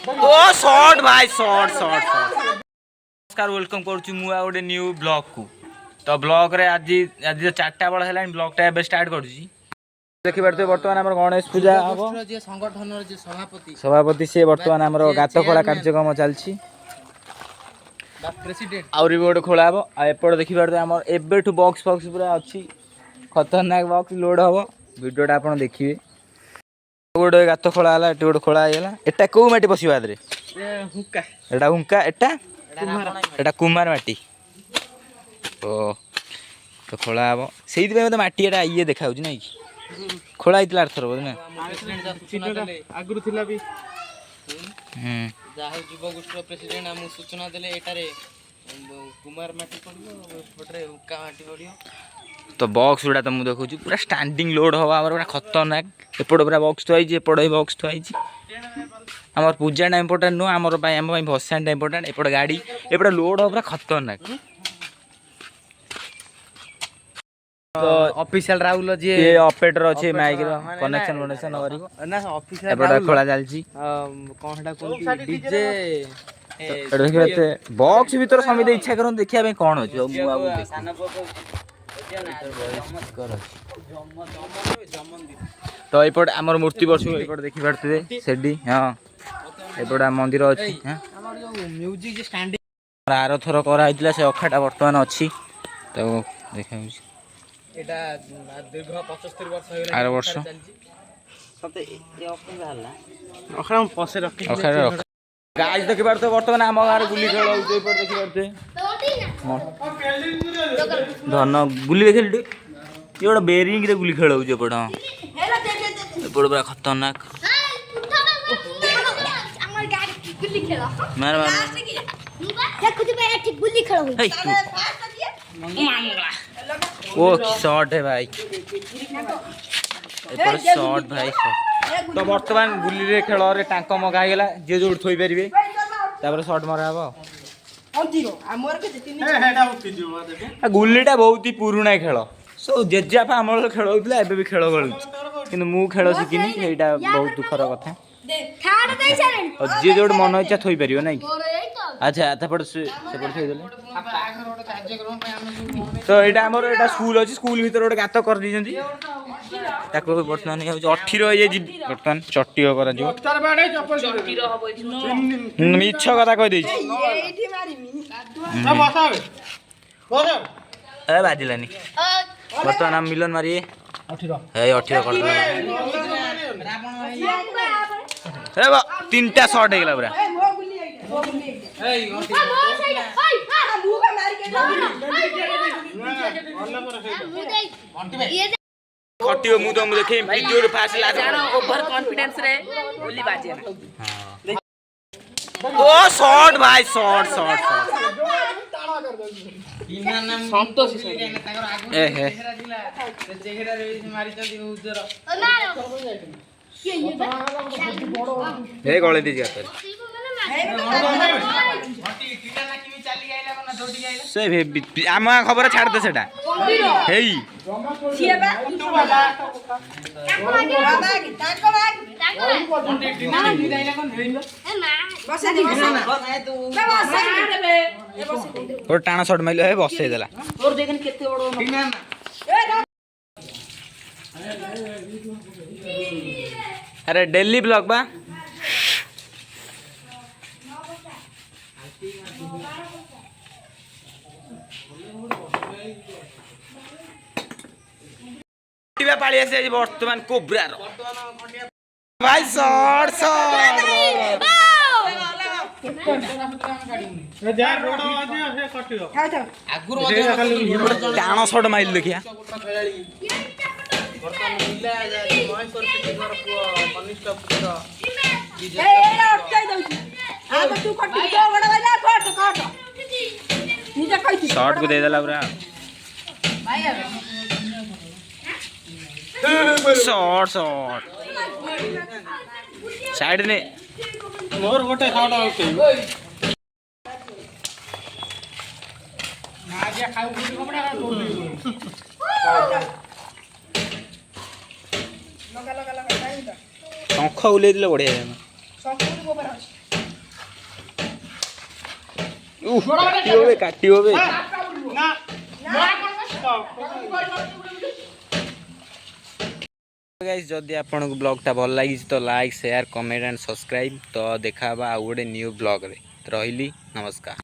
ओ shot भाई shot shot shot नमस्कार welcome करुछु मु गोटे न्यू ब्लॉग को तो ब्लॉग रे आज आज 4टा बेला हेलानी ब्लॉग टा एबे स्टार्ट करूची देखि पारते वर्तमान हमर गणेश पूजा हबो जे संगठनर जे सभापति से वर्तमान हमर गात खोला कार्यक्रम चलछि प्रेसिडेंट आउरी भी गोटे खोला हबो आ एपड़ देखि पारते हमर एबेठु बॉक्स बॉक्स पूरा अछि खतरनाक बॉक्स लोड हबो वीडियोटा आपण देखिबे गोटे गात खोला हला एटी गोटे खोला आइला एटा को माटी पसिबा दरे हुक्का एटा हुंका एटा कुमार माटी ओ तो खोला हबो सेइति पे मते माटी एटा इए देखा होउछ नै खोला आइतला अर्थर बोल ना आगुरु थिला भी जाहे युवा गोष्ठी प्रेसिडेंट हम सूचना देले एटारे कुमार माटी पड़ियो पटरे हुक्का माटी पड़ियो तो बॉक्स उडा तो मु देखु छी पूरा स्टैंडिंग लोड हवा हमर पूरा खतरनाक एपड़ पूरा बॉक्स तो आइछि एपड़ बॉक्स तो आइछि हमर पूजा ना इंपोर्टेंट नो हमर भाई हम भाई भसान इंपोर्टेंट एपड़ गाड़ी एपड़ लोड हो पूरा खतरनाक तो ऑफिशियल राहुल जे ये ऑपरेटर अछि माइक रो कनेक्शन करिवो ना ऑफिशियल एपड़ खोला जालछि कोनटा कोन डीजे देखते बॉक्स भीतर समित इच्छा करन देखिया पे कोन अछि मु तो एपट आमर मूर्ति वर्ष एपट देखि पारते सेडी हां एपट मंदिर अछि हां हमर जो म्यूजिक जे स्टैंडिंग आरो थरो करा आइतला से अखाटा वर्तमान अछि तो देखाउ एटा दीर्घ 75 वर्ष होइला आरो वर्ष सते ए ऑप्शन रहला अखरा पसे रखि अखाटा गाइस देखि पारते वर्तमान हम गार गुली खेल होउते एपट देखि पारते धन गुली देखि ये गोटे बेरिंग रे गुली खेल होउछ एपट एपट पूरा खतरनाक मार मार देखु बे ठीक गुल्ली खेल होई ओ शॉट है भाई एपट शॉट भाई तो वर्तमान गुली रे खेल रे टांक मगा गेला जे जोड़ थोई परिबे तापर शॉट मरा हबो अंतिरो हमर के जतिनी हेडा उठी जो आ गुल्लीटा बहुत ही पुराना खेल सो जेजापा हमर खेल होइतला एबे भी खेल गळुछ किंतु मु खेल सिकिनी एटा बहुत दुखर कथा खाड़ दे छरेन और जे जोड़ मन इच्छा थोई परियो नै अच्छा तापर से थोई देले तो एटा हमर एटा स्कूल अछि स्कूल भीतर गोटे गात कर दिजंती ताको वर्तमान हे 18 होय जे वर्तमान चट्टी हो करा जो चट्टी रो हबो मिछ कथा कह देछि एठी मारिमी ना बसावे बसावे ए बाजिलानी वर्तमान हम मिलन मारी 18 हे 18 कर रावण ए बा तीनटा शॉट हे गेला पूरा ए खटियो मु तो मु देखे वीडियो रे फास्ट लाज ओवर कॉन्फिडेंस रे गोली बाजे ना ओ शॉट भाई शॉट शॉट शॉट इना नाम संतोष ताकर आगु ए हे चेहरा दिला चेहरा रे मारी चंदी उजर हे गळे दी जाते से आम खबर छाड़ दे सेटा हेई और टाणा शॉट माइलो हे बसे देला तोर देखन केते बडो अरे डेली ब्लॉग बा पाली आसे वर्तमान कोब्रा भाई शॉट शॉट टाण शॉट माइल देखिया शॉट को दे देला पूरा शॉट शॉट साइड ने मोर गोटे शॉट आउट ना जे खाउ गुडी कपड़ा लगा लगा लगा टाइम दा शंख उलेइ दिले बढ़िया संपूर्ण गोबर ଅଛି କାଟି হবে गाइस जदि आपको ब्लॉगटा भल लगी तो like share comment and subscribe तो देखा और गोटे न्यू ब्लॉग रे रही नमस्कार।